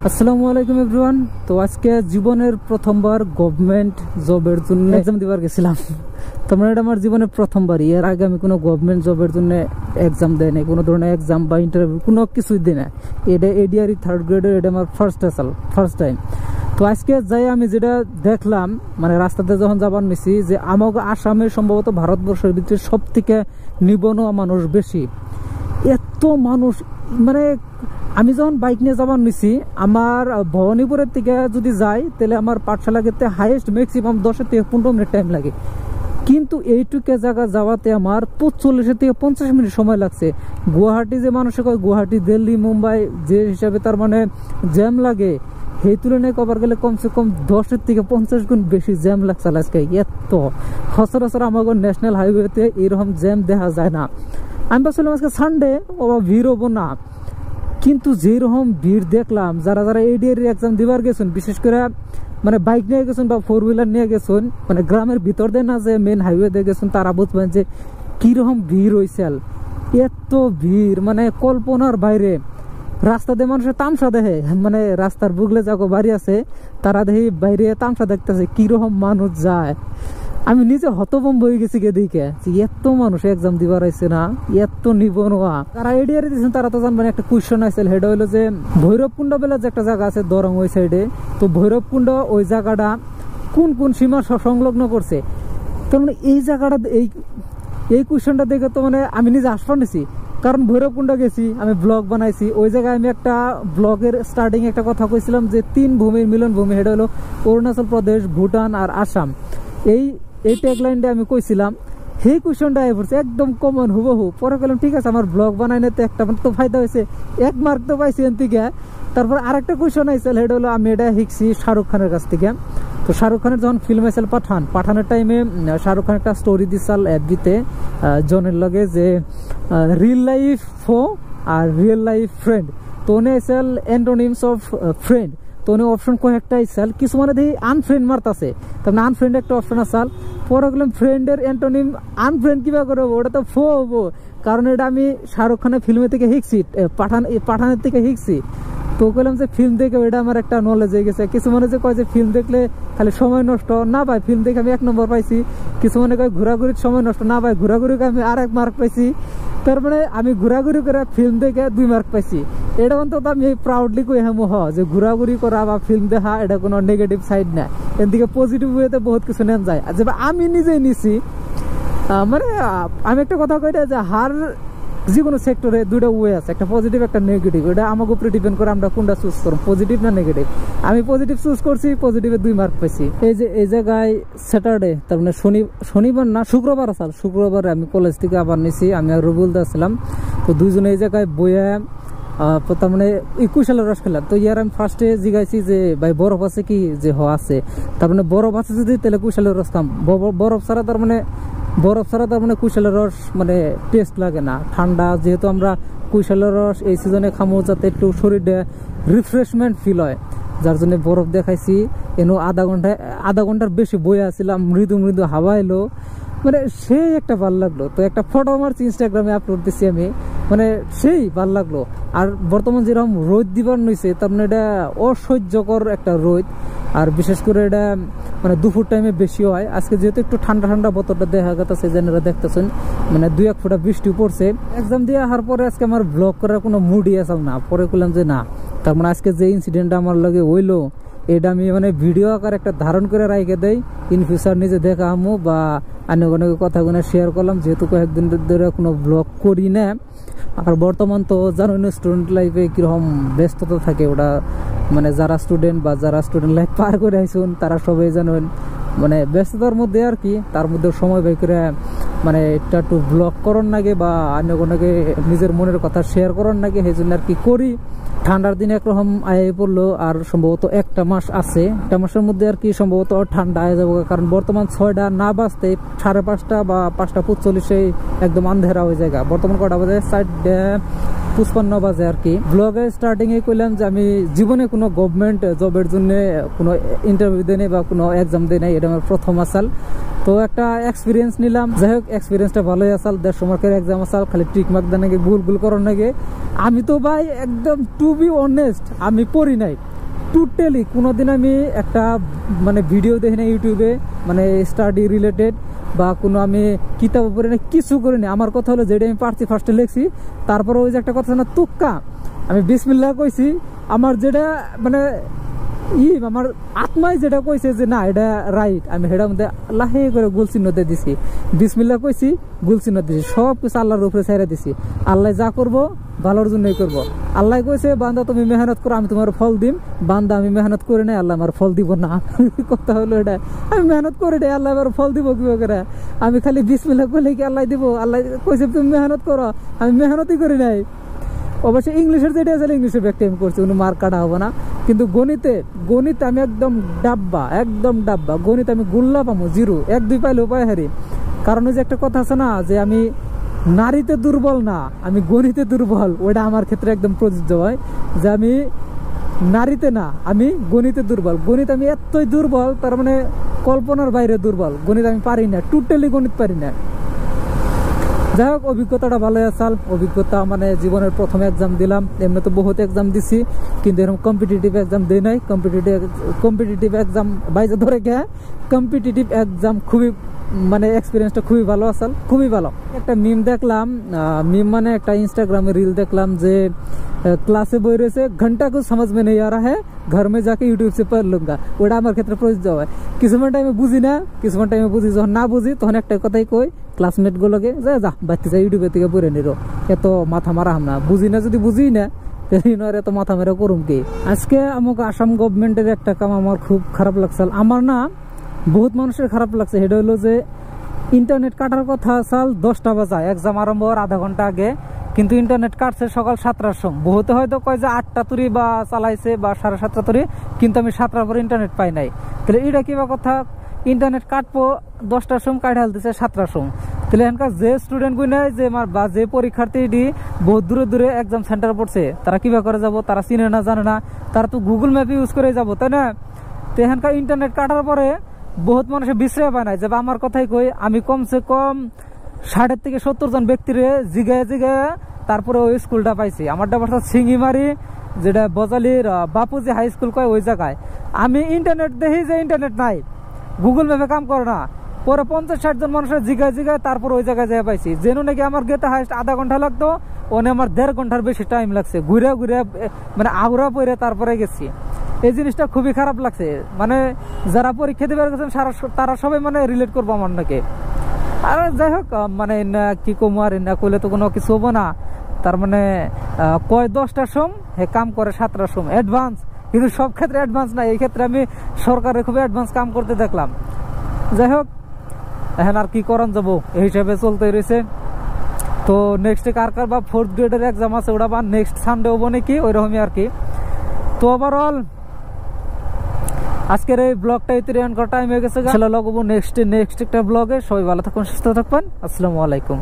আসসালামু আলাইকুম এভরিওয়ান। তো আজকে জীবনের প্রথমবার গভর্নমেন্ট জবের জন্য এক্সাম দিবার গেছিলাম। তার মানে এটা আমার জীবনের প্রথমবার। এর আগে আমি কোনো গভর্নমেন্ট জবের জন্য এক্সাম দেয় নাই, কোনো ধরনের এক্সাম বা ইন্টারভিউ কোনো কিছুই দিই না। এটা এডিআরই থার্ড গ্রেডের, এটা আমার ফার্স্ট টাইম। তো আজকে যাই আমি যেটা দেখলাম, মানে রাস্তাতে যখন যাবার নিছি, যে আমাকে আসামে সম্ভবত ভারতবর্ষের ভিতরে সব থেকে নিবনুয়া মানুষ বেশি। এত মানুষ, মানে আমি যখন বাইক নিয়ে যাবার নিছি, আমার ভবানীপুরের থেকে যদি যাই তাহলে আমার পাঠশালা গেতে হাইয়েস্ট ম্যাক্সিমাম 10 থেকে 15 মিনিট টাইম লাগে, কিন্তু এইটুকু জায়গা যাওয়াতে আমার 45 থেকে 50 মিনিট সময় লাগছে। গুয়াহাটি যে মানুষে কয় গুয়াহাটি, দিল্লি, মুম্বাই যে হিসাবে তার মানে জ্যাম লাগে, সেই তুলনায় কবার গেলে কমসে কম 10 থেকে 50 গুণ বেশি জ্যাম লাগছে আজকে। এত সচরাচর আমাদের ন্যাশনাল হাইওয়েতে এরকম জ্যাম দেখা যায় না। আমি ভাবছিলাম আজকে সানডে ভিড় হবো না, কিন্তু যেরকম ভিড় দেখলাম, যারা যারা এডিআর এক্সাম দিবার গেছেন, বিশেষ করে মানে বাইক নিয়ে গেছেন বা 4 হুইলার নিয়ে গেছেন, মানে গ্রামের ভিতর দিয়ে না যে মেন হাইওয়ে দিয়ে গেছেন, তারা বুঝবেন যে কিরকম ভিড় হয়েছে। এত ভিড় মানে কল্পনার বাইরে। রাস্তা দিয়ে মানুষের তামসা দেখে, মানে রাস্তার বুগলে যাকে বাড়ি আছে তারা দেখি বাইরে তামসা দেখতেছে কিরকম মানুষ যায়। আমি নিজে হতভম্ব হয়ে গেছি দেখে, এত মানুষ এক্সাম দিবার আইছে না, এত নিবনুয়া। যারা এডিআর দিয়েছেন তারা তো জানবেন, একটা কোয়েশ্চন আছে, সেটা হলো যে ভৈরবকুণ্ড বেলা যে একটা জায়গা আছে দরং ওই সাইডে, তো ভৈরবকুণ্ড ওই জায়গাটা কোন কোন সীমা সংলগ্ন করছে। তার মানে এই জায়গাটা, এই কোয়েশ্চনটা দেখে তো মানে আমি নিজে আসফা নিছি, কারণ ভৈরবকুণ্ড গেছি, আমি ব্লগ বানাইছি। ওই জায়গায় আমি একটা ব্লগের স্টার্টিং একটা কথা কইছিলাম যে 3 ভূমির মিলন ভূমি, সেটা হলো অরুণাচল প্রদেশ, ভুটান আর আসাম। এই ট্যাগলাইনটা আমি কইছিলাম, সেই কোয়েশনটা আই পড়ছে একদম কমন হুবহু। পরে বললাম ঠিক আছে, আমার ব্লগ বানাই না তো একটা তো ফায়দা হয়েছে, 1 মার্ক তো পাইছি এন থেকে। তারপর আরেকটা কোয়েশন আইসেল, সেটা হলো আমি এটা শিখছি শাহরুখ খানের কাছ থেকে। তো শাহরুখ খানের যখন ফিল্ম আইসেল পাঠানের টাইমে শাহরুখ খান একটা স্টোরি দিছাল এফবিতে জনের লগে, যে রিয়েল লাইফ ফো আর রিয়েল লাইফ ফ্রেন্ড। তো উনি আইসেল অ্যান্টোনিমস অফ ফ্রেন্ড। তো উনি অপশন কয়েকটা আইসাল, কিছু মানে দেখি আনফ্রেন্ড মারতাছে, তার মানে আনফ্রেন্ড একটা অপশন আসাল। পরে গেলাম ফ্রেন্ডের অ্যান্টোনিম আনফ্রেন্ড কিভাবে করবো, ওটা তো ফো হবো, কারণ এটা আমি শাহরুখ খানের ফিল্মের থেকে শিখছি, পাঠানের থেকে শিখছি। তো বললাম যে ফিল্ম দেখে এটা আমার একটা নলেজ হয়ে গেছে। কিছু মানে যে কয় যে ফিল্ম দেখলে খালি সময় নষ্ট, না ভাই ফিল্ম দেখে আমি 1 নম্বর পাইছি। কিছু মানে কয় ঘোরাঘুরির সময় নষ্ট, না ভাই ঘোরাঘুরিকে আমি আর 1 মার্ক পাইছি। তার মানে আমি ঘোরাঘুরি করে ফিল্ম দেখে 2 মার্ক পাইছি। এটা অন্তত আমি প্রাউডলি কই হেমো যে ঘোরাঘুরি করা বা ফিল্ম দেখা এটা কোনো নেগেটিভ সাইড না, এর দিকে পজিটিভ ওয়েতে বহুত কিছু নেন যায়। আর যেটা আমি নিজেই নিছি, মানে আমি একটা কথা কই যে হার যে কোনো সেক্টরে 2টা ওয়ে আছে, একটা পজিটিভ একটা নেগেটিভ। এটা আমাকে উপরে ডিপেন্ড করে আমরা কোনটা চুজ করব, পজিটিভ না নেগেটিভ। আমি পজিটিভ চুজ করছি, পজিটিভে 2 মার্ক পাইছি। এই জায়গায় স্যাটারডে, তার মানে শনিবার না শুক্রবার আসাল, শুক্রবারে আমি কলেজ থেকে আবার নিছি, আমি আর রুবুল দা ছিলাম। তো দুইজনে এই জায়গায় বইয়া তার মানে কুশালের রস খেলাম। তো ইয়ার আমি ফার্স্টে জিগাইছি যে ভাই বরফ আছে কি, যে আছে, তার মানে বরফ আছে যদি তাহলে কুশালের রস খাম। বরফ ছাড়া তার মানে কুশালের রস মানে টেস্ট লাগে না। ঠান্ডা যেহেতু আমরা কুশালের রস এই সিজনে খামো, যাতে একটু শরীরে রিফ্রেশমেন্ট ফিল হয়, যার জন্য বরফ দেখাইছি। এনো আধা ঘন্টার বেশি বই আসছিলাম, মৃদু মৃদু হাওয়া এলো, মানে সেই একটা ভাল লাগলো। তো একটা ফটো মারছি, ইনস্টাগ্রামে আপলোড দিচ্ছি আমি, মানে সেই ভাল লাগলো। আর বর্তমান যেরকম রোদ দিবার নইছে, তার মানে এটা অসহ্যকর একটা রোদ। আর বিশেষ করে এটা মানে দুপুর টাইমে বেশি হয়। আজকে যেহেতু একটু ঠান্ডা ঠান্ডা বোতলটা দেখা গেছে, যেনারা দেখতেছেন মানে 2-1 ফোঁটা বৃষ্টি পড়ছে। এক্সাম দিয়ে আসার পরে আজকে আমার ব্লগ করার কোনো মুডই আসাম না। পরে বললাম যে না, তার মানে আজকে যে ইনসিডেন্টটা আমার লগে হইলো, এটা আমি মানে ভিডিও আকার একটা ধারণ করে রাখে দেয়, ইন ফিউচার নিজে দেখা আমো বা অনেক কথাগুলো শেয়ার করলাম, যেহেতু কয়েকদিন ধরে কোনো ব্লগ করি না। আর বর্তমান তো জানেন স্টুডেন্ট লাইফে কীরকম ব্যস্ততা থাকে, ওটা মানে যারা স্টুডেন্ট বা যারা স্টুডেন্ট লাইফ পার করে আইসুন তারা সবাই জানেন, মানে ব্যস্ততার মধ্যে আর কি, তার মধ্যে সময় বের করে মানে এটা একটু ব্লগ করার নাগে বা অন্যকে নিজের মনের কথা শেয়ার করার নাগে, সেই জন্য আর কি করি। ঠান্ডার দিনে একরকম আয় পড়লো, আর সম্ভবত 1টা মাস আছে, 1টা মাসের মধ্যে আর কি সম্ভবত ঠান্ডা আয় যাবো, কারণ বর্তমান 6টা না বাজতে 5:30 বা 5:45 একদম আন্ধেরা হয়ে যায়। বর্তমান কটা বাজে 4:55 বাজে আর কি। ব্লগের স্টার্টিং এ কইলাম যে আমি জীবনে কোনো গভর্নমেন্ট জবের জন্য কোনো ইন্টারভিউ দেই নাই বা কোনো এক্সাম দেই নাই, এটা আমার প্রথম আসাল। তো একটা এক্সপিরিয়েন্স নিলাম, যাই হোক এক্সপিরিয়েন্সটা ভালোই আসাল। 150 মার্কের এক্সাম আসাল, খালি টিক মার্ক দেন নাকি ভুল করার নাকি। আমি তো ভাই একদম টু বি অনেস্ট আমি পড়ি নাই, টোটালি কোনোদিন আমি একটা মানে ভিডিও দেখি না ইউটিউবে, মানে স্টাডি রিলেটেড বা কোনো আমি কিতাব পড়ি না, কিছু করি না। আমার কথা হলো যেটা আমি পারছি ফার্স্টে লিখছি, তারপরে ওই যে একটা কথা না তুক্কা, আমি বিসমিল্লাহ কইছি, আমার যেটা মানে আমার আত্মায় যেটা কইছে যে না এটা রাইট, আমি সেটার মধ্যে লাহে করে গোল চিহ্ন দিয়ে দিছি, বিসমিল্লাহ কইছি, গোল চিহ্ন দিছি, সব কিছু আল্লাহর উপরে ছেড়ে দিছি। আল্লাহ যা করবো ভালোর জন্যই করবো। আল্লাহ কইছে বান্দা তুমি মেহনত করো, আমি তোমার ফল দিম। বান্দা আমি মেহনত করি নাই, আল্লাহ আমার ফল দিব না। কথা হলো এটা, আমি মেহনত করি নাই, আল্লাহ আমার ফল দিব কি করে? আমি খালি বিসমিল্লাহ কইলে কি আল্লাহ দিব? আল্লাহ কইছে তুমি মেহনত করো, আমি মেহনতই করি নাই। অবশ্যই ইংলিশের যেটা আছে ইংলিশের ব্যাখ্যা আমি করছি, কোনো মার্ক কাটা হবে না। কিন্তু গণিত আমি একদম ডাব্বা। গণিত আমি গুল্লা পাবো, 0 1 2 পাইলেও পাই হারি। কারণ ওই যে একটা কথা আছে না যে আমি নারীতে দুর্বল না, আমি গণিতে দুর্বল, ওটা আমার ক্ষেত্রে একদম প্রযোজ্য হয় যে আমি নারীতে না, আমি গণিতে দুর্বল। গণিত আমি এতই দুর্বল, তার মানে কল্পনার বাইরে দুর্বল। গণিত আমি পারি না, টোটালি গণিত পারি না। যাই হোক, অভিজ্ঞতাটা ভালোই আসাল। অভিজ্ঞতা মানে জীবনের প্রথম এক্সাম দিলাম, এমনি তো বহুত এক্সাম দিছি, কিন্তু এরকম কম্পিটিটিভ এক্সাম দিই নাই। কম্পিটিটিভ এক্সাম বাইরে ধরে গিয়ে কম্পিটিটিভ এক্সাম খুবই মানে এক্সপিরিয়েন্সটা খুবই ভালো আসাল, খুবই ভালো। একটা মিম দেখলাম, মিম মানে একটা ইনস্টাগ্রামে রিল দেখলাম যে ক্লাসে বই রয়েছে, ঘন্টা কুछ समझ में नहीं आ रहा है, घर में जाके यूट्यूब से पढ़ लूंगा। ওটা আমার ক্ষেত্রে প্রযোজ্য হয়। কিছুমান টাইমে বুঝি না, কিছুমান টাইমে বুঝি। যখন না বুঝি তখন একটা কথাই কই ক্লাসমেট গুলোকে, যা বাচ্চা যা ইউটিউবের থেকে পড়ে নিরো, এত মাথা মারা হাম না। বুঝি না, যদি বুঝি না এত মাথা মেরা করুম কি। আজকে আমাকে আসাম গভর্নমেন্টের একটা কাম আমার খুব খারাপ লাগছে। আমার না বহুত মানুষের খারাপ লাগছে। সেটা হলো যে ইন্টারনেট কাটার কথা সাল 10টা বাজায়, এক্সাম আরম্ভ হওয়ার আধা ঘন্টা আগে, কিন্তু ইন্টারনেট কাটছে সকাল 7টার সময়। বহুতে হয়তো কয় যে 8টা তুরি বা চালাইছে বা 7:30 তুরি, কিন্তু আমি 7টার পরে ইন্টারনেট পাই নাই। তাহলে এটা কিবা কথা, ইন্টারনেট কাটবো 10টার সময়, কাটে হালতেছে 7টার সময়। তাহলে এখানকার যে স্টুডেন্ট গুই নাই যে বা যে পরীক্ষার্থী বহুত দূরে এক্সাম সেন্টার পড়ছে, তারা কিভাবে করে যাব? তারা চিনে না, জানে না, তারা তো গুগল ম্যাপ ইউজ করে যাব, তাই না? তো এখানকার ইন্টারনেট কাটার পরে বহুত মানুষের বিশ্রয় পায় না। যে আমার কথাই কই, আমি কমসে কম 60 থেকে 70 জন ব্যক্তির জিগায় তারপরে ওই স্কুলটা পাইছি। আমারটা বাসা সিঙ্গিমারি, যেটা বজালির বাপুজি হাই স্কুল কয়, ওই জায়গায়। আমি ইন্টারনেট দেখি যে ইন্টারনেট নাই, গুগল ম্যাপে কাম করে না। পরে 50-60 জন মানুষের জিগায় তারপর ওই জায়গায় যেয়ে পাইছি। যেন নাকি আমার গেতে হাইস্ট আধা ঘন্টা লাগতো, ওনে আমার 1.5 ঘন্টার বেশি টাইম লাগছে। ঘুরে মানে আগুরা পরে তারপরে গেছি। এই জিনিসটা খুবই খারাপ লাগছে। মানে যারা পরীক্ষা দিতে গেছেন তারা সবাই মানে রিলেট করবো আমার নাকি। আর যাই হোক, মানে কি কমু, আর না করলে তো কোনো কিছু হবো না। তার মানে কয় 10টার সময় হে কাম করে 7টার সময় অ্যাডভান্স, কিন্তু সব ক্ষেত্রে অ্যাডভান্স না। এই ক্ষেত্রে আমি সরকারের খুবই অ্যাডভান্স কাম করতে দেখলাম। যাই হোক, এখন আর কি করান যাবো, এই হিসাবে চলতে রয়েছে। তো নেক্সটে কার বা 4th গ্রেডের এক্সাম আছে, ওটা বা নেক্সট সানডে হবো নাকি, ওইরকমই আর কি। তো ওভারঅল আজকের এই ব্লগটা ইতিরে এন্ড করার টাইম হয়ে গেছে। নেক্সট একটা ব্লগে। সবাই ভালো থাকুন, সুস্থ থাকবেন। আসসালামু আলাইকুম।